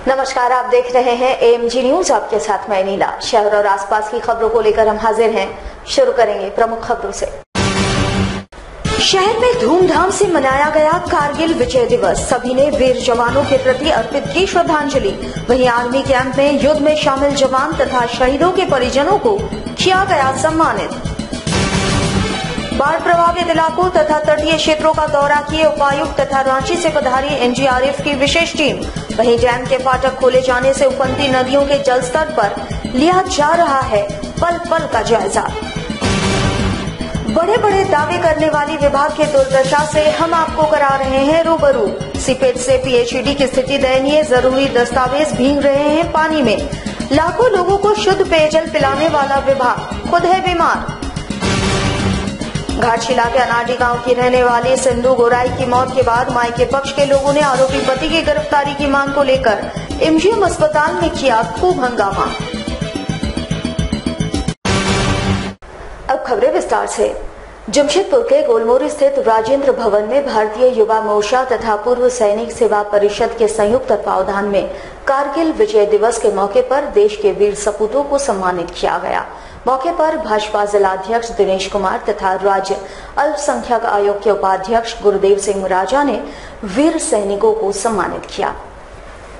नमस्कार, आप देख रहे हैं एएमजी न्यूज। आपके साथ मैं नीला। शहर और आसपास की खबरों को लेकर हम हाजिर हैं। शुरू करेंगे प्रमुख खबरों से। शहर में धूमधाम से मनाया गया कारगिल विजय दिवस। सभी ने वीर जवानों के प्रति अर्पित की श्रद्धांजलि। वहीं आर्मी कैंप में युद्ध में शामिल जवान तथा शहीदों के परिजनों को किया गया सम्मानित। बाढ़ प्रभावित इलाकों तथा तटीय क्षेत्रों का दौरा किए उपायुक्त तथा रांची से पधारी एनडीआरएफ की विशेष टीम। वहीं डैम के फाटक खोले जाने से उफनती नदियों के जलस्तर पर लिया जा रहा है पल पल का जायजा। बड़े बड़े दावे करने वाली विभाग के दुर्दशा से हम आपको करा रहे हैं रूबरू। सीपेट से पीएचईडी की स्थिति दयनीय, जरूरी दस्तावेज भीग रहे हैं पानी में। लाखों लोगों को शुद्ध पेयजल पिलाने वाला विभाग खुद है बीमार। घाटशिला के अनाडी गांव की रहने वाली सिंधु गोराई की मौत के बाद मायके पक्ष के लोगों ने आरोपी पति की गिरफ्तारी की मांग को लेकर एमजीएम अस्पताल में किया खूब हंगामा। अब खबरें विस्तार से। जमशेदपुर के गोलमोरी स्थित राजेंद्र भवन में भारतीय युवा मोर्चा तथा पूर्व सैनिक सेवा परिषद के संयुक्त तत्वावधान में कारगिल विजय दिवस के मौके पर देश के वीर सपूतों को सम्मानित किया गया। मौके पर भाजपा जिलाध्यक्ष दिनेश कुमार तथा राज्य अल्पसंख्यक आयोग के उपाध्यक्ष गुरुदेव सिंह राजा ने वीर सैनिकों को सम्मानित किया।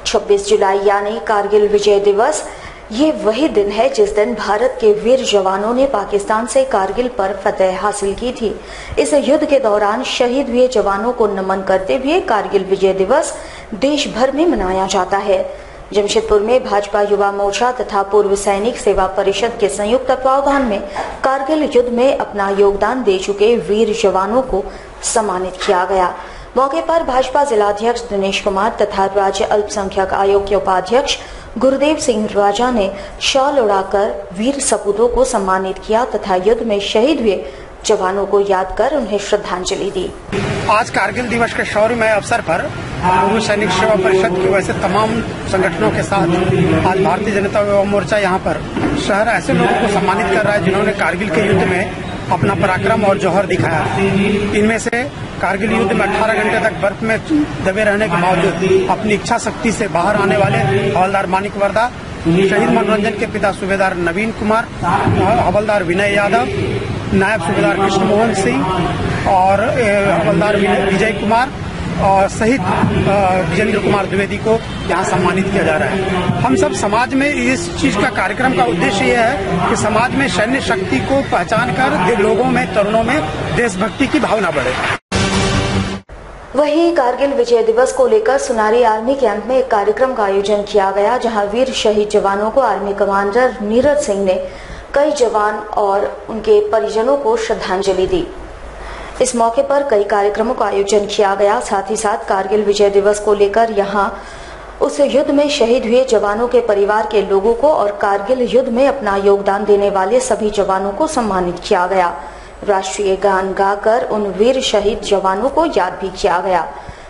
26 जुलाई यानी कारगिल विजय दिवस ये वही दिन है जिस दिन भारत के वीर जवानों ने पाकिस्तान से कारगिल पर फतह हासिल की थी। इस युद्ध के दौरान शहीद हुए जवानों को नमन करते हुए कारगिल विजय दिवस देश भर में मनाया जाता है। जमशेदपुर में भाजपा युवा मोर्चा तथा पूर्व सैनिक सेवा परिषद के संयुक्त तत्वावधान में कारगिल युद्ध में अपना योगदान दे चुके वीर जवानों को सम्मानित किया गया। मौके पर भाजपा जिलाध्यक्ष दिनेश कुमार तथा राज्य अल्पसंख्यक आयोग के उपाध्यक्ष गुरुदेव सिंह राजा ने शॉल उड़ाकर वीर सपूतों को सम्मानित किया तथा युद्ध में शहीद हुए जवानों को याद कर उन्हें श्रद्धांजलि दी। आज कारगिल दिवस के शौर्यमय अवसर पर पूर्व सैनिक सेवा परिषद की वैसे तमाम संगठनों के साथ आज भारतीय जनता युवा मोर्चा यहाँ पर शहर ऐसे लोगों को सम्मानित कर रहा है जिन्होंने कारगिल के युद्ध में अपना पराक्रम और जौहर दिखाया। इनमें से कारगिल युद्ध में 18 घंटे तक बर्फ में दबे रहने के बावजूद अपनी इच्छा शक्ति से बाहर आने वाले हवलदार मानिक वर्दा, शहीद मनोरंजन के पिता सूबेदार नवीन कुमार, हवलदार विनय यादव, नायब सूबेदार कृष्ण मोहन सिंह और हवलदार विजय कुमार और सहित विजेंद्र कुमार द्विवेदी को यहाँ सम्मानित किया जा रहा है। हम सब समाज में इस चीज का कार्यक्रम का उद्देश्य यह है कि समाज में सैन्य शक्ति को पहचान कर लोगों में, तरुणों में देशभक्ति की भावना बढ़े। वहीं कारगिल विजय दिवस को लेकर सुनारी आर्मी कैंप में एक कार्यक्रम का आयोजन किया गया, जहां वीर शहीद जवानों को आर्मी कमांडर नीरज सिंह ने कई जवान और उनके परिजनों को श्रद्धांजलि दी। इस मौके पर कई कार्यक्रमों का आयोजन किया गया। साथ ही साथ कारगिल विजय दिवस को लेकर यहां उस युद्ध में शहीद हुए जवानों के परिवार के लोगों को और कारगिल युद्ध में अपना योगदान देने वाले सभी जवानों को सम्मानित किया गया। राष्ट्रीय गान गाकर उन वीर शहीद जवानों को याद भी किया गया।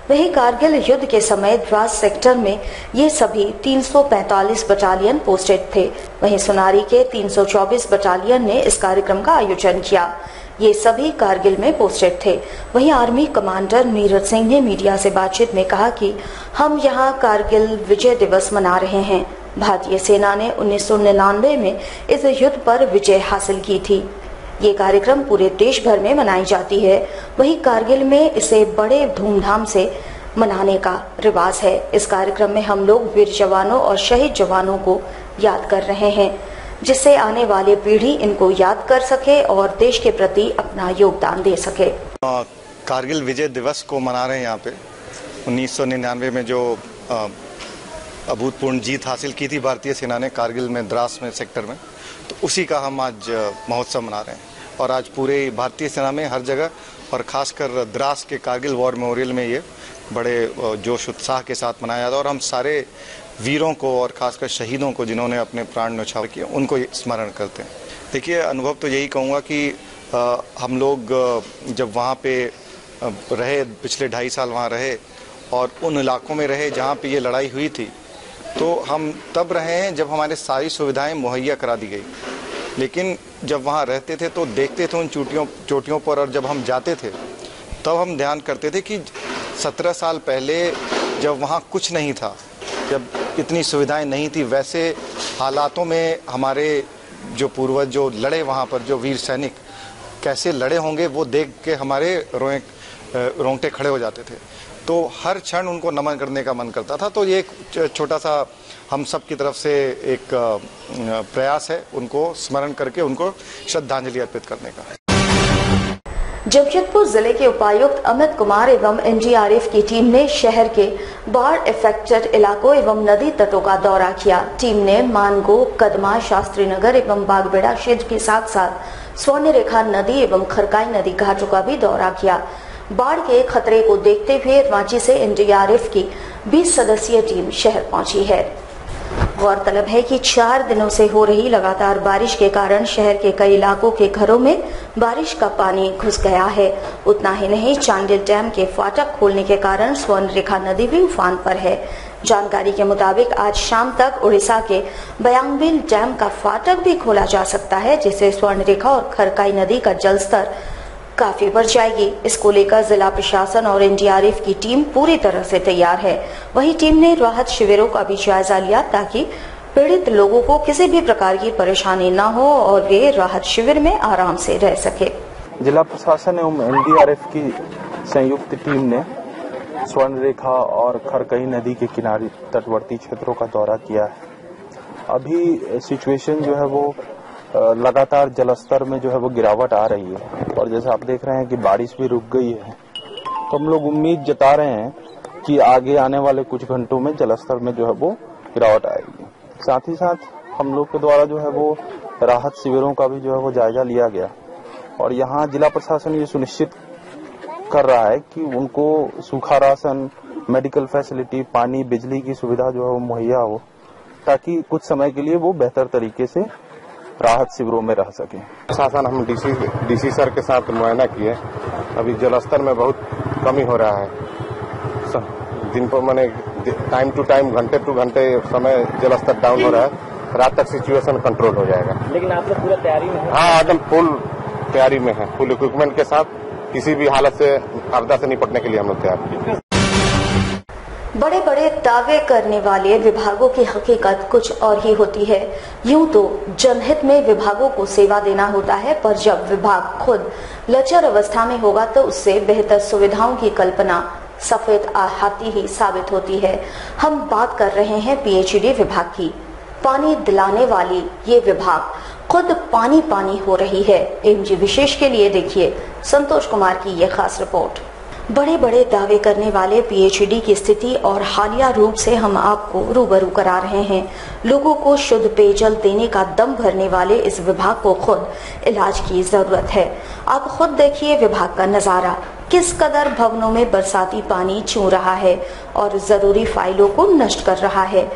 वहीं कारगिल युद्ध के समय द्रास सेक्टर में ये सभी 345 बटालियन पोस्टेड थे। वहीं सुनारी के 324 बटालियन ने इस कार्यक्रम का आयोजन किया। ये सभी कारगिल में पोस्टेड थे। वहीं आर्मी कमांडर नीरज सिंह ने मीडिया से बातचीत में कहा कि हम यहाँ कारगिल विजय दिवस मना रहे हैं। भारतीय सेना ने 1999 में इस युद्ध पर विजय हासिल की थी। ये कार्यक्रम पूरे देश भर में मनाई जाती है। वहीं कारगिल में इसे बड़े धूमधाम से मनाने का रिवाज है। इस कार्यक्रम में हम लोग वीर जवानों और शहीद जवानों को याद कर रहे हैं, जिससे आने वाली पीढ़ी इनको याद कर सके और देश के प्रति अपना योगदान दे सके। कारगिल विजय दिवस को मना रहे हैं यहाँ पे। 1999 में जो अभूतपूर्ण जीत हासिल की थी भारतीय सेना ने कारगिल में, द्रास में सेक्टर में, तो उसी का हम आज महोत्सव मना रहे हैं। और आज पूरे भारतीय सेना में हर जगह और खासकर द्रास के कारगिल वॉर मेमोरियल में ये बड़े जोश उत्साह के साथ मनाया जाता है। और हम सारे वीरों को और खासकर शहीदों को जिन्होंने अपने प्राण न्यौछावर किए उनको स्मरण करते हैं। देखिए, अनुभव तो यही कहूँगा कि हम लोग जब वहाँ पे रहे, पिछले 2.5 साल वहाँ रहे और उन इलाकों में रहे जहाँ पे ये लड़ाई हुई थी, तो हम तब रहे हैं जब हमारे सारी सुविधाएं मुहैया करा दी गई। लेकिन जब वहाँ रहते थे तो देखते थे उन चोटियों पर, और जब हम जाते थे तब हम ध्यान करते थे कि 17 साल पहले जब वहाँ कुछ नहीं था जब इतनी सुविधाएं नहीं थी, वैसे हालातों में हमारे जो पूर्वज जो लड़े वहाँ पर, जो वीर सैनिक कैसे लड़े होंगे, वो देख के हमारे रोंगटे खड़े हो जाते थे। तो हर क्षण उनको नमन करने का मन करता था। तो ये एक छोटा सा हम सब की तरफ से एक प्रयास है, उनको स्मरण करके उनको श्रद्धांजलि अर्पित करने का। जमशेदपुर जिले के उपायुक्त अमित कुमार एवं एनडीआरएफ की टीम ने शहर के बाढ़ इफेक्टेड इलाकों एवं नदी तटों का दौरा किया। टीम ने मानगो, कदमा, शास्त्री नगर एवं बागबेड़ा क्षेत्र के साथ साथ स्वर्णरेखा नदी एवं खरकाई नदी घाटों का भी दौरा किया। बाढ़ के खतरे को देखते हुए रांची से एनडीआरएफ की 20 सदस्यीय टीम शहर पहुंची है। गौरतलब है कि 4 दिनों से हो रही लगातार बारिश के कारण शहर के कई इलाकों के घरों में बारिश का पानी घुस गया है। उतना ही नहीं, चांडिल डैम के फाटक खोलने के कारण स्वर्णरेखा नदी भी उफान पर है। जानकारी के मुताबिक आज शाम तक उड़ीसा के बयांगबिल डैम का फाटक भी खोला जा सकता है, जिससे स्वर्णरेखा और खरकाई नदी का जलस्तर काफी बढ़ जाएगी। इसको लेकर जिला प्रशासन और एनडीआरएफ की टीम पूरी तरह से तैयार है। वहीं टीम ने राहत शिविरों का भी जायजा लिया ताकि पीड़ित लोगों को किसी भी प्रकार की परेशानी न हो और वे राहत शिविर में आराम से रह सके। जिला प्रशासन एवं एनडीआरएफ की संयुक्त टीम ने स्वर्णरेखा और खरकई नदी के किनारे तटवर्ती क्षेत्रों का दौरा किया है। अभी सिचुएशन जो है वो लगातार जलस्तर में जो है वो गिरावट आ रही है और जैसे आप देख रहे हैं कि बारिश भी रुक गई है, तो हम लोग उम्मीद जता रहे हैं कि आगे आने वाले कुछ घंटों में जलस्तर में जो है वो गिरावट आएगी। साथ ही साथ हम लोग के द्वारा जो है वो राहत शिविरों का भी जो है वो जायजा लिया गया और यहाँ जिला प्रशासन ये सुनिश्चित कर रहा है कि उनको सूखा राशन, मेडिकल फैसिलिटी, पानी, बिजली की सुविधा जो है वो मुहैया हो, ताकि कुछ समय के लिए वो बेहतर तरीके से राहत शिविरों में रह सके। प्रशासन हम डीसी सर के साथ मुआयना किए। अभी जलस्तर में बहुत कमी हो रहा है। दिन पर मैंने टाइम टू टाइम, घंटे टू घंटे समय जलस्तर डाउन हो रहा है। रात तक सिचुएशन कंट्रोल हो जाएगा। लेकिन आप लोग पूरा तैयारी में हैं? हाँ, एकदम फुल तैयारी में है। फुल इक्विपमेंट के साथ किसी भी हालत से, आपदा से निपटने के लिए हम लोग तैयार हैं। बड़े बड़े दावे करने वाले विभागों की हकीकत कुछ और ही होती है। यूं तो जनहित में विभागों को सेवा देना होता है, पर जब विभाग खुद लचर अवस्था में होगा तो उससे बेहतर सुविधाओं की कल्पना सफेद हाथी ही साबित होती है। हम बात कर रहे हैं पीएचईडी विभाग की। पानी दिलाने वाली ये विभाग खुद पानी पानी हो रही है। एमजी विशेष के लिए देखिए संतोष कुमार की ये खास रिपोर्ट। बड़े बड़े दावे करने वाले पीएचईडी की स्थिति और हालिया रूप से हम आपको रूबरू करा रहे हैं। लोगों को शुद्ध पेयजल देने का दम भरने वाले इस विभाग को खुद इलाज की जरूरत है। आप खुद देखिए विभाग का नजारा, किस कदर भवनों में बरसाती पानी चू रहा है और जरूरी फाइलों को नष्ट कर रहा है।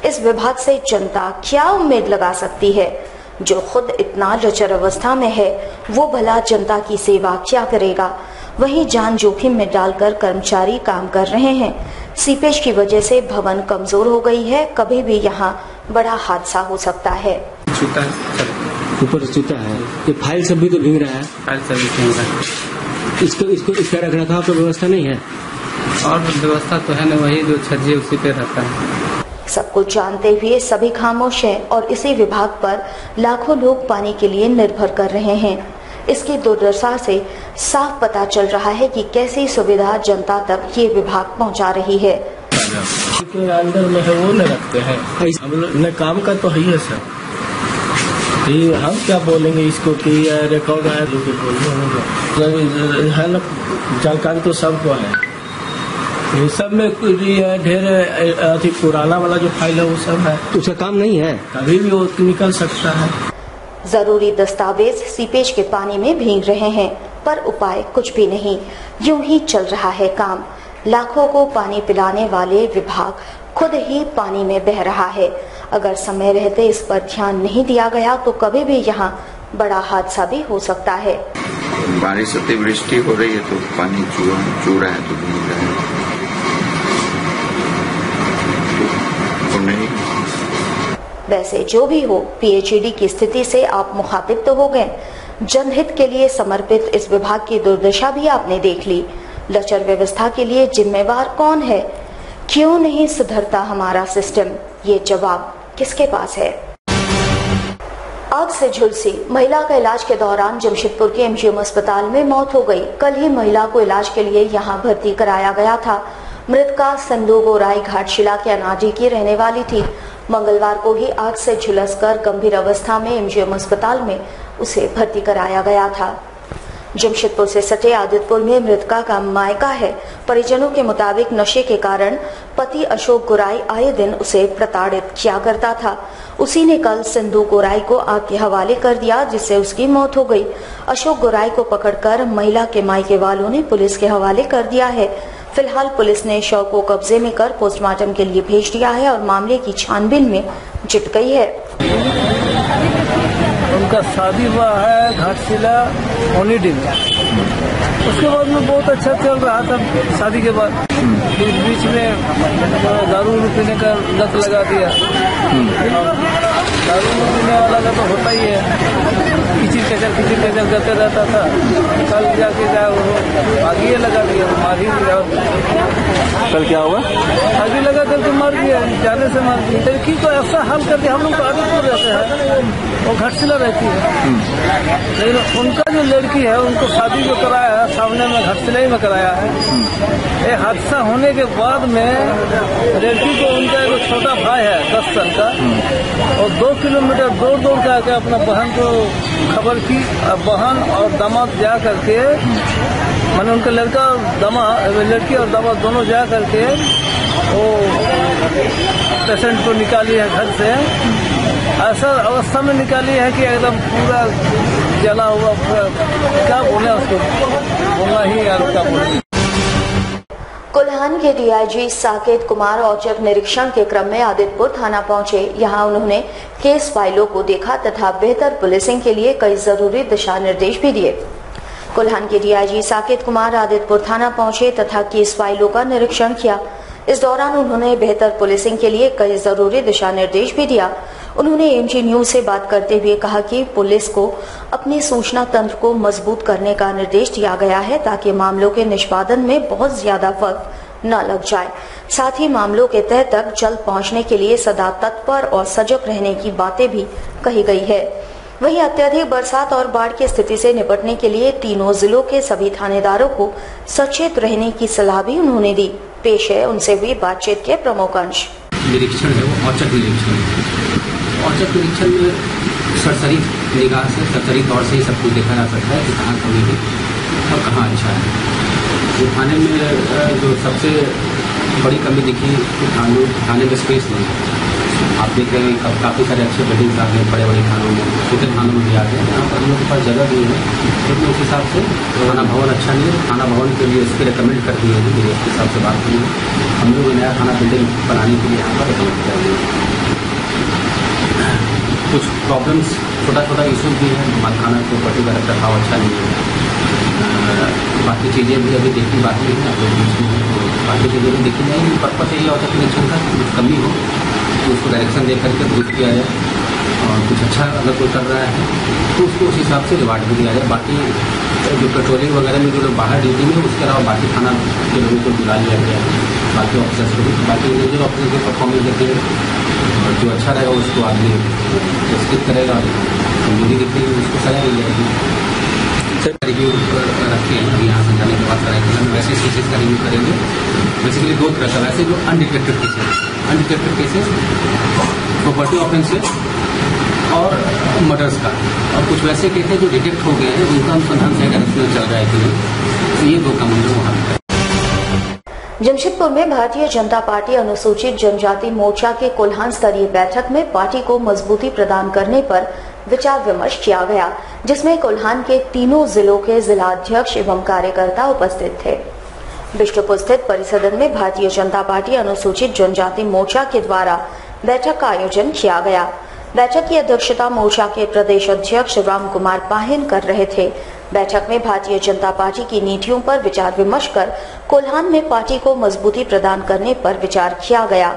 इस विभाग से जनता क्या उम्मीद लगा सकती है? जो खुद इतना लचर अवस्था में है वो भला जनता की सेवा क्या करेगा? वहीं जान जोखिम में डालकर कर्मचारी काम कर रहे हैं। सीपेज की वजह से भवन कमजोर हो गई है, कभी भी यहाँ बड़ा हादसा हो सकता है। ऊपर चूता है, ये फाइल सब भी तो भीग रहा है। फाइल सब भी भीग रहा है। इसका रख रखाव का व्यवस्था नहीं है। और व्यवस्था तो है ना, वही जो छज्जे उसी पे रहता है। सब कुछ जानते हुए सभी खामोश हैं और इसी विभाग पर लाखों लोग पानी के लिए निर्भर कर रहे हैं। इसकी दुर्दशा से साफ पता चल रहा है कि कैसी सुविधा जनता तक ये विभाग पहुंचा रही है। अंदर में है वो न रखते हैं, न काम का तो है ही है सर। हम क्या बोलेंगे इसको कि रिकॉर्ड है, है ना, जानकारी तो सबको है। ये सब में ढेर अति पुराना वाला जो फाइल है वो सब है, उसका काम नहीं है, कभी भी वो निकल सकता है। जरूरी दस्तावेज सीपेज के पानी में भीग रहे हैं, पर उपाय कुछ भी नहीं। यूं ही चल रहा है काम। लाखों को पानी पिलाने वाले विभाग खुद ही पानी में बह रहा है। अगर समय रहते इस पर ध्यान नहीं दिया गया तो कभी भी यहाँ बड़ा हादसा भी हो सकता है। बारिश अतिवृष्टि हो रही है तो पानी चू रहा है तो भीग रहा है तो नहीं। वैसे जो भी हो, पीएचईडी की स्थिति से आप मुखातिब तो हो गए। जनहित के लिए समर्पित इस विभाग की दुर्दशा भी आपने देख ली। लचर व्यवस्था के लिए जिम्मेवार कौन है? क्यों नहीं सुधरता हमारा सिस्टम, ये जवाब किसके पास है? आग से झुलसी महिला का इलाज के दौरान जमशेदपुर के एमजीएम अस्पताल में मौत हो गई। कल ही महिला को इलाज के लिए यहां भर्ती कराया गया था। मृतका संदू गोराई घाटशिला के अनाजी की रहने वाली थी। मंगलवार को ही आग से झुलसकर गंभीर अवस्था में एमजीएम अस्पताल में उसे भर्ती कराया गया था। जमशेदपुर से सटे आदितपुर में मृतका का मायका है। परिजनों के मुताबिक नशे के कारण पति अशोक गोराई आए दिन उसे प्रताड़ित किया करता था। उसी ने कल सिंधु गोराई को आग के हवाले कर दिया, जिससे उसकी मौत हो गई। अशोक गोराई को पकड़कर महिला के मायके वालों ने पुलिस के हवाले कर दिया है। फिलहाल पुलिस ने शव को कब्जे में कर पोस्टमार्टम के लिए भेज दिया है और मामले की छानबीन में जुट गई है। उनका शादी हुआ है घाटशिला ओनीडी में। उसके बाद में बहुत अच्छा चल रहा था। शादी के बाद बीच में दारू पीने का लत लगा दिया। दारू पीने वाला का तो होता ही है, किचिर कचर करते रहता था। कल जाके आगे लगा दिया, मार ही दिया। कल क्या हुआ? आगे लगा करके मार दिया, जाने से मार दिया। लड़की को ऐसा हाल कर दिया। हम लोग तो आदितपुर रहते हैं, वो घाटशिला रहती है, लेकिन उनका जो लड़की है उनको शादी जो कराया है सामने में घाटशिला ही में कराया है। ये हादसा होने के बाद में लड़की को उनका एक छोटा भाई है 10 साल का, और 2 किलोमीटर दौड़ के आके अपना बहन को खबर की। बहन और दामाद जा करके, मैंने उनका लड़की और दामाद दोनों जा करके वो पेशेंट को निकाली है घर से। ऐसा अवस्था में निकाली है कि एकदम पूरा जला हुआ, क्या बोले उसको, बोलना ही यार क्या बोले। कोल्हान के डीआईजी साकेत कुमार औचक निरीक्षण के क्रम में आदितपुर थाना पहुंचे। यहां उन्होंने केस फाइलों को देखा तथा बेहतर पुलिसिंग के लिए कई जरूरी दिशा निर्देश भी दिए। कोल्हान के डीआईजी साकेत कुमार आदितपुर थाना पहुंचे तथा केस फाइलों का निरीक्षण किया। इस दौरान उन्होंने बेहतर पुलिसिंग के लिए कई जरूरी दिशा निर्देश भी दिया। उन्होंने एमजी न्यूज से बात करते हुए कहा कि पुलिस को अपने सूचना तंत्र को मजबूत करने का निर्देश दिया गया है ताकि मामलों के निष्पादन में बहुत ज्यादा वक्त न लग जाए। साथ ही मामलों के तह तक जल्द पहुंचने के लिए सदा तत्पर और सजग रहने की बातें भी कही गई है। वहीं अत्यधिक बरसात और बाढ़ की स्थिति से निपटने के लिए तीनों जिलों के सभी थानेदारों को सचेत रहने की सलाह भी उन्होंने दी। पेश है उनसे हुई बातचीत के प्रमुख अंश। निरीक्षण है वो औचक निरीक्षण है। औचक निरीक्षण में सरसरी निगाह से, सरसरी तौर से ही सब कुछ देखा जा सकता है कि कहाँ कमी है और कहाँ अच्छा है। तो थाने में जो सबसे बड़ी कमी दिखी कि थाने में स्पेस नहीं है। आप देख रहे हैं काफ़ी सारे अच्छे बिल्डिंग्स आ गए बड़े बड़े थानों में, छोटे थानों में भी आ गए। यहाँ पर हम लोग के पास जगह भी है, लेकिन उस हिसाब से थाना भवन अच्छा नहीं है। थाना भवन के लिए उसके रिकमेंड कर दिए हैं, मेरे उसके हिसाब से बात हुई है। हम लोग नया थाना बिल्डिंग बनाने के लिए यहाँ पर रिकमेंड कर दिए। कुछ प्रॉब्लम्स, छोटा इशू भी है। थाना के प्रति का रखरखाव अच्छा नहीं है। बाकी चीज़ें भी अभी देखनी बाकी है, बाकी चीज़ें भी देखी जाएंगी। पर्पज यही औचक निरीक्षण का कुछ कमी हो तो उसको डायरेक्शन दे करके दूर किया जाए, और कुछ अच्छा अगर कोई कर रहा है तो उसको उस हिसाब से रिवार्ड भी दिया जाए। बाकी जो पेट्रोलिंग वगैरह में जो लोग बाहर ड्यूटी में, उसके अलावा बाकी थाना के लोगों को बुला लिया गया है, बाकी ऑफिसर्स को भी। बाकी इंडिविजुअल ऑफिसर की परफॉर्मेंस देखेंगे और जो अच्छा रहेगा उसको आदमी स्किप करेगा, कमजोरी दिखेगी उसको सजा दी जाएगी। सर रिव्यू रखे हैं अभी यहाँ समझाने के बाद कराएंगे। वैसे केसेस का रिव्यू करेंगे। बेसिकली 2 तरह का, वैसे जो अनडिटेक्टेड केसेस प्रॉपर्टी ऑफेंसेस और मर्डर्स का, और कुछ वैसे केसेस जो डिटेक्ट हो गए हैं उनका अनुसंधान सही डायरेक्शन में चल रहा है कि नहीं। तो ये 2 काम हम वहाँ पर। जमशेदपुर में भारतीय जनता पार्टी अनुसूचित जनजाति मोर्चा के कोल्हान स्तरीय बैठक में पार्टी को मजबूती प्रदान करने पर विचार विमर्श किया गया, जिसमें कोल्हान के तीनों जिलों के जिलाध्यक्ष एवं कार्यकर्ता उपस्थित थे। बिष्टुपुर स्थित परिसदन में भारतीय जनता पार्टी अनुसूचित जनजाति मोर्चा के द्वारा बैठक का आयोजन किया गया। बैठक की अध्यक्षता मोर्चा के प्रदेश अध्यक्ष राम कुमार पाहिन कर रहे थे। बैठक में भारतीय जनता पार्टी की नीतियों पर विचार विमर्श कर कोल्हान में पार्टी को मजबूती प्रदान करने पर विचार किया गया।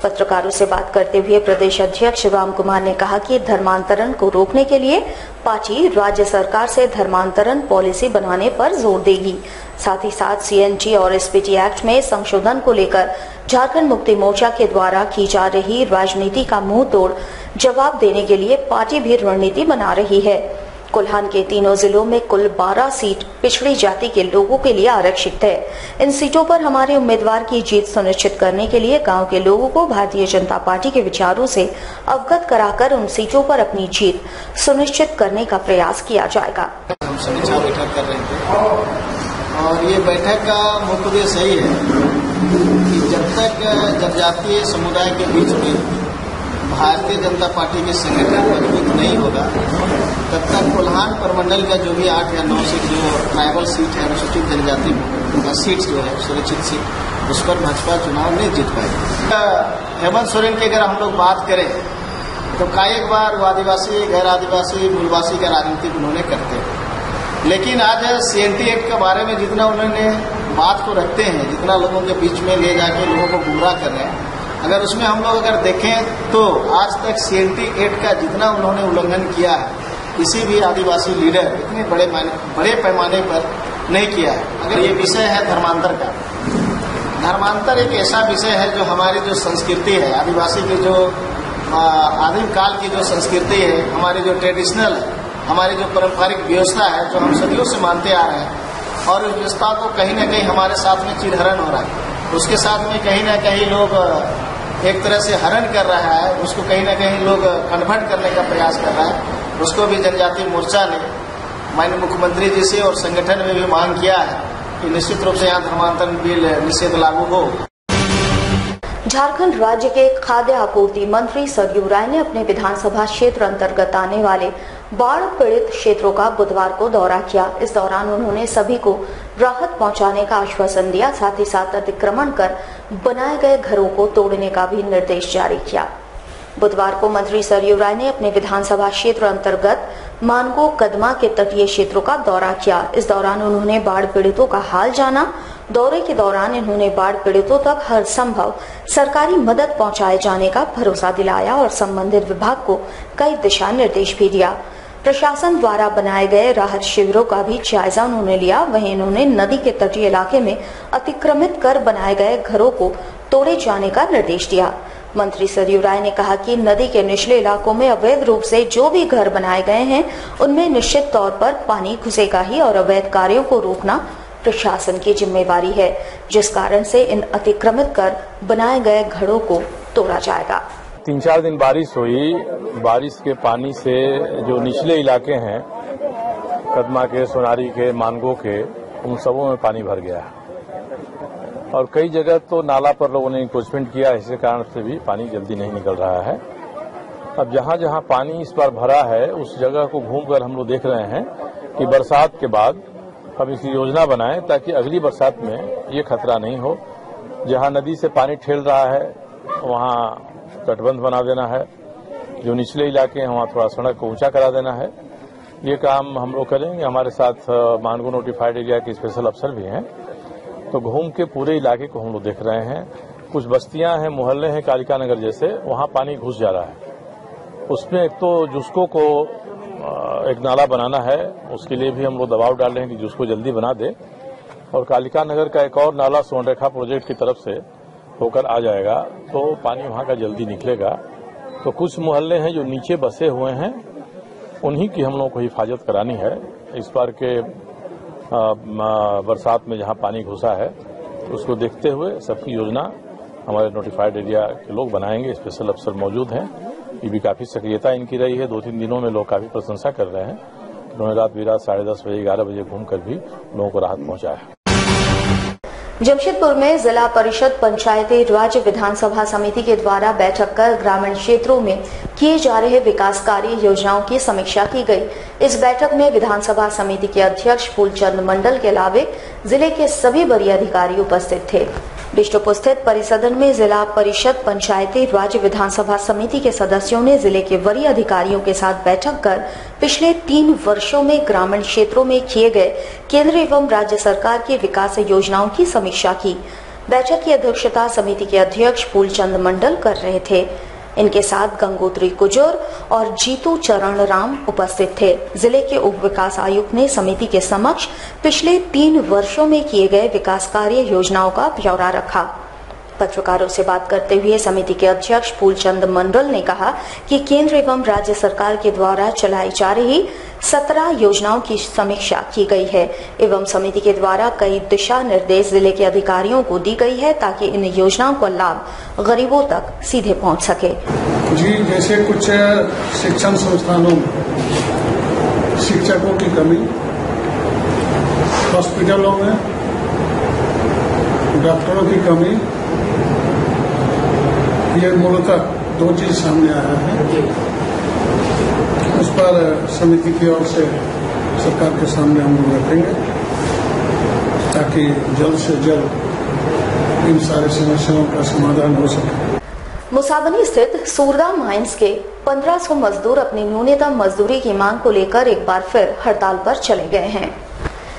पत्रकारों से बात करते हुए प्रदेश अध्यक्ष राम कुमार ने कहा कि धर्मांतरण को रोकने के लिए पार्टी राज्य सरकार से धर्मांतरण पॉलिसी बनाने पर जोर देगी। साथ ही साथ सीएनजी और एसपीटी एक्ट में संशोधन को लेकर झारखंड मुक्ति मोर्चा के द्वारा की जा रही राजनीति का मुंह तोड़ जवाब देने के लिए पार्टी भी रणनीति बना रही है। कोल्हान के तीनों जिलों में कुल 12 सीट पिछड़ी जाति के लोगों के लिए आरक्षित है। इन सीटों पर हमारे उम्मीदवार की जीत सुनिश्चित करने के लिए गांव के लोगों को भारतीय जनता पार्टी के विचारों से अवगत कराकर उन सीटों पर अपनी जीत सुनिश्चित करने का प्रयास किया जाएगा। हम समीक्षा बैठक कर रहे थे और ये बैठक का मुख्य उद्देश्य यही है कि जब तक जनजातीय समुदाय के बीच में भारतीय जनता पार्टी के संगठन मजबूत नहीं होगा तब तक कोल्हान प्रमंडल का जो भी 8 या 9 सीट जो ट्राइबल सीट है, अनुसूचित जनजाति सीट जो है सुरक्षित सीट, उस पर भाजपा चुनाव नहीं जीत पाएगी। हेमंत सोरेन की अगर हम लोग बात करें तो कई बार वो आदिवासी, गैर आदिवासी, मूलवासी का राजनीति उन्होंने करते हैं, लेकिन आज CNT एक्ट के बारे में जितना उन्होंने बात को रखते हैं, जितना लोगों के बीच में ले जाके लोगों को गुमराह कर रहे हैं, अगर उसमें हम लोग अगर देखें तो आज तक CNT एक्ट का जितना उन्होंने उल्लंघन किया है किसी भी आदिवासी लीडर इतने बड़े पैमाने पर नहीं किया है। अगर ये विषय है धर्मांतर का, धर्मांतर एक ऐसा विषय है जो हमारी जो संस्कृति है, आदिवासी की जो आदिम काल की जो संस्कृति है, हमारी जो ट्रेडिशनल है, हमारी जो पारंपरिक व्यवस्था है जो हम सदियों से मानते आ रहे हैं, और उस व्यवस्था को कहीं न कहीं हमारे साथ में चिरहरण हो रहा है। उसके साथ में कहीं न कहीं लोग एक तरह से हरण कर रहा है, उसको कहीं न कहीं लोग कन्वर्ट करने का प्रयास कर रहा है। उसको भी जनजातीय मोर्चा ने माननीय मुख्यमंत्री जी से और संगठन में भी मांग किया है कि निश्चित रूप से यहाँ धर्मांतर बिल निषेध लागू हो। झारखंड राज्य के खाद्य आपूर्ति मंत्री सरयू राय ने अपने विधानसभा क्षेत्र अंतर्गत आने वाले बाढ़ पीड़ित क्षेत्रों का बुधवार को दौरा किया। इस दौरान उन्होंने सभी को राहत पहुंचाने का आश्वासन दिया, साथ ही साथ अतिक्रमण कर बनाए गए घरों को तोड़ने का भी निर्देश जारी किया। बुधवार को मंत्री सरयू राय ने अपने विधानसभा क्षेत्र अंतर्गत मानगो कदमा के तटीय क्षेत्रों का दौरा किया। इस दौरान उन्होंने बाढ़ पीड़ितों का हाल जाना। दौरे के दौरान इन्होंने बाढ़ पीड़ितों तक हर संभव सरकारी मदद पहुंचाए जाने का भरोसा दिलाया और संबंधित विभाग को कई दिशा निर्देश भी दिया। प्रशासन द्वारा बनाए गए राहत शिविरों का भी जायजा उन्होंने लिया। वहीं इन्होंने नदी के तटीय इलाके में अतिक्रमित कर बनाए गए घरों को तोड़े जाने का निर्देश दिया। मंत्री सरयू राय ने कहा कि नदी के निचले इलाकों में अवैध रूप से जो भी घर बनाए गए हैं उनमें निश्चित तौर पर पानी घुसेगा ही और अवैध कार्यों को रोकना प्रशासन की जिम्मेवारी है, जिस कारण से इन अतिक्रमित कर बनाए गए घरों को तोड़ा जाएगा। 3-4 दिन बारिश हुई, बारिश के पानी से जो निचले इलाके हैं कदमा के, सोनारी के, मानगो के, उन सबों में पानी भर गया और कई जगह तो नाला पर लोगों ने इंक्रोचमेंट किया, इसी कारण से भी पानी जल्दी नहीं निकल रहा है। अब जहां जहां पानी इस बार भरा है उस जगह को घूमकर हम लोग देख रहे हैं कि बरसात के बाद हम इसकी योजना बनाएं ताकि अगली बरसात में ये खतरा नहीं हो। जहां नदी से पानी ठेल रहा है वहां तटबंध बना देना है, जो निचले इलाके हैं वहां थोड़ा सड़क को ऊंचा करा देना है। ये काम हम लोग करेंगे। हमारे साथ मानगो नोटिफाइड एरिया के स्पेशल अफसर भी हैं, तो घूम के पूरे इलाके को हम लोग देख रहे हैं। कुछ बस्तियां हैं, मोहल्ले हैं कालिका नगर जैसे, वहां पानी घुस जा रहा है। उसमें एक तो जुस्को को एक नाला बनाना है, उसके लिए भी हम लोग दबाव डाल रहे हैं कि जुस्को जल्दी बना दे, और कालिका नगर का एक और नाला सोनरेखा प्रोजेक्ट की तरफ से होकर आ जाएगा तो पानी वहां का जल्दी निकलेगा। तो कुछ मोहल्ले हैं जो नीचे बसे हुए हैं, उन्हीं की हम लोगों को हिफाजत करानी है। इस बार के बरसात में जहां पानी घुसा है उसको देखते हुए सबकी योजना हमारे नोटिफाइड एरिया के लोग बनाएंगे। स्पेशल अफसर मौजूद हैं, ये भी काफी सक्रियता इनकी रही है। 2-3 दिनों में लोग काफी प्रशंसा कर रहे हैं। उन्होंने रात 10:30 बजे 11 बजे घूमकर भी लोगों को राहत पहुंचाया। जमशेदपुर में जिला परिषद पंचायती राज विधानसभा समिति के द्वारा बैठक कर ग्रामीण क्षेत्रों में किए जा रहे विकास कार्य योजनाओं की समीक्षा की गई। इस बैठक में विधानसभा समिति के अध्यक्ष फूलचंद मंडल के अलावे जिले के सभी वरीय अधिकारी उपस्थित थे। बिष्टुपुर स्थित परिसदन में जिला परिषद पंचायती राज विधानसभा समिति के सदस्यों ने जिले के वरीय अधिकारियों के साथ बैठक कर पिछले 3 वर्षों में ग्रामीण क्षेत्रों में किए गए केंद्र एवं राज्य सरकार की विकास योजनाओं की समीक्षा की। बैठक की अध्यक्षता समिति के अध्यक्ष फूलचंद मंडल कर रहे थे। इनके साथ गंगोत्री कुजूर और जीतू चरण राम उपस्थित थे। जिले के उप विकास आयुक्त ने समिति के समक्ष पिछले 3 वर्षों में किए गए विकास कार्य योजनाओं का ब्यौरा रखा। पत्रकारों से बात करते हुए समिति के अध्यक्ष फूलचंद मंडल ने कहा कि केंद्र एवं राज्य सरकार के द्वारा चलाई जा रही 17 योजनाओं की समीक्षा की गई है एवं समिति के द्वारा कई दिशा निर्देश जिले के अधिकारियों को दी गई है ताकि इन योजनाओं का लाभ गरीबों तक सीधे पहुंच सके। जी, जैसे कुछ शिक्षण संस्थानों में शिक्षकों की कमी, हॉस्पिटलों में डॉक्टरों की कमी, ये मूलतः 2 चीज सामने आया है। उस पर समिति की ओर से सरकार के सामने हम लोग रखेंगे ताकि जल्द से जल्द इन सारी समस्याओं का समाधान हो सके। मुसाबनी स्थित सूरदा माइंस के 1500 मजदूर अपनी न्यूनतम मजदूरी की मांग को लेकर एक बार फिर हड़ताल पर चले गए हैं।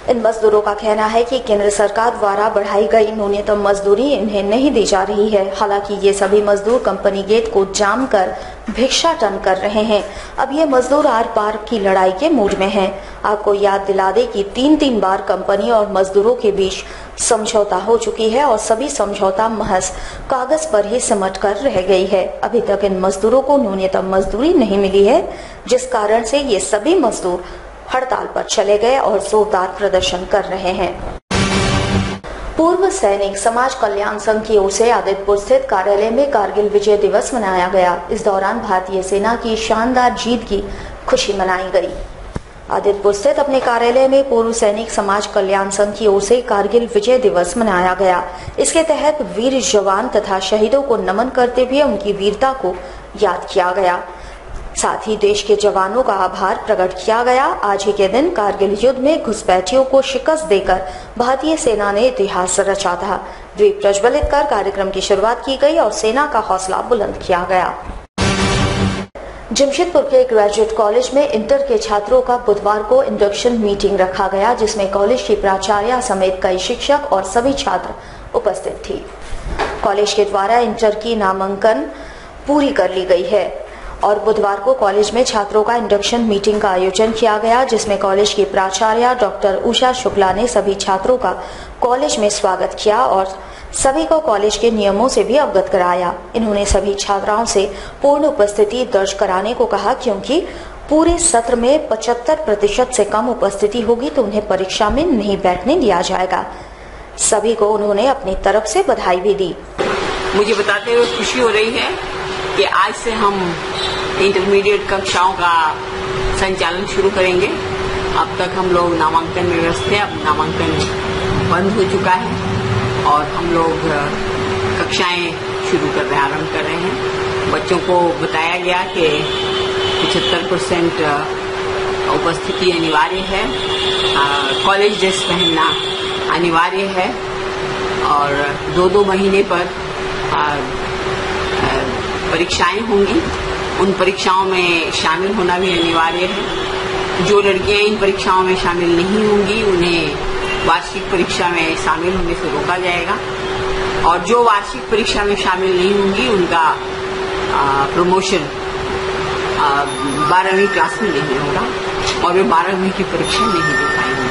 इन मजदूरों का कहना है कि केंद्र सरकार द्वारा बढ़ाई गई न्यूनतम मजदूरी इन्हें नहीं दी जा रही है। हालांकि ये सभी मजदूर कंपनी गेट को जाम कर भिक्षाटन कर रहे हैं। अब ये मजदूर आर पार की लड़ाई के मूड में हैं। आपको याद दिला दे कि 3 बार कंपनी और मजदूरों के बीच समझौता हो चुकी है और सभी समझौता महज कागज पर ही सिमट कर रह गई है। अभी तक इन मजदूरों को न्यूनतम मजदूरी नहीं मिली है, जिस कारण से ये सभी मजदूर हड़ताल पर चले गए और जोरदार प्रदर्शन कर रहे हैं। पूर्व सैनिक समाज कल्याण संघ की ओर से आदित्यपुर स्थित कार्यालय में कारगिल विजय दिवस मनाया गया। इस दौरान भारतीय सेना की शानदार जीत की खुशी मनाई गई। आदित्यपुर स्थित अपने कार्यालय में पूर्व सैनिक समाज कल्याण संघ की ओर से कारगिल विजय दिवस मनाया गया। इसके तहत वीर जवान तथा शहीदों को नमन करते हुए उनकी वीरता को याद किया गया। साथ ही देश के जवानों का आभार प्रकट किया गया। आज ही के दिन कारगिल युद्ध में घुसपैठियों को शिकस्त देकर भारतीय सेना ने इतिहास रचा था। द्वीप प्रज्वलित कर कार्यक्रम की शुरुआत की गई और सेना का हौसला बुलंद किया गया। जमशेदपुर के ग्रेजुएट कॉलेज में इंटर के छात्रों का बुधवार को इंडक्शन मीटिंग रखा गया, जिसमें कॉलेज की प्राचार्य समेत कई शिक्षक और सभी छात्र उपस्थित थी। कॉलेज के द्वारा इंटर की नामांकन पूरी कर ली गई है और बुधवार को कॉलेज में छात्रों का इंडक्शन मीटिंग का आयोजन किया गया, जिसमें कॉलेज की प्राचार्य डॉक्टर उषा शुक्ला ने सभी छात्रों का कॉलेज में स्वागत किया और सभी को कॉलेज के नियमों से भी अवगत कराया। इन्होंने सभी छात्राओं से पूर्ण उपस्थिति दर्ज कराने को कहा, क्योंकि पूरे सत्र में 75% से कम उपस्थिति होगी तो उन्हें परीक्षा में नहीं बैठने दिया जाएगा। सभी को उन्होंने अपनी तरफ से बधाई भी दी। मुझे बताते हुए खुशी हो रही है कि आज से हम इंटरमीडिएट कक्षाओं का संचालन शुरू करेंगे। अब तक हम लोग नामांकन में व्यस्त थे, अब नामांकन बंद हो चुका है और हम लोग कक्षाएं शुरू कर रहे हैं, आरंभ कर रहे हैं। बच्चों को बताया गया कि 75% उपस्थिति अनिवार्य है, कॉलेज ड्रेस पहनना अनिवार्य है और 2-2 महीने पर परीक्षाएं होंगी। उन परीक्षाओं में शामिल होना भी अनिवार्य है। जो लड़कियां इन परीक्षाओं में शामिल नहीं होंगी उन्हें वार्षिक परीक्षा में शामिल होने से रोका जाएगा और जो वार्षिक परीक्षा में शामिल नहीं होंगी उनका प्रमोशन 12वीं क्लास में नहीं होगा और वे 12वीं की परीक्षा नहीं दे पाएंगे।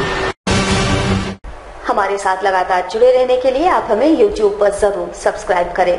हमारे साथ लगातार जुड़े रहने के लिए आप हमें YouTube पर जरूर सब्सक्राइब करें।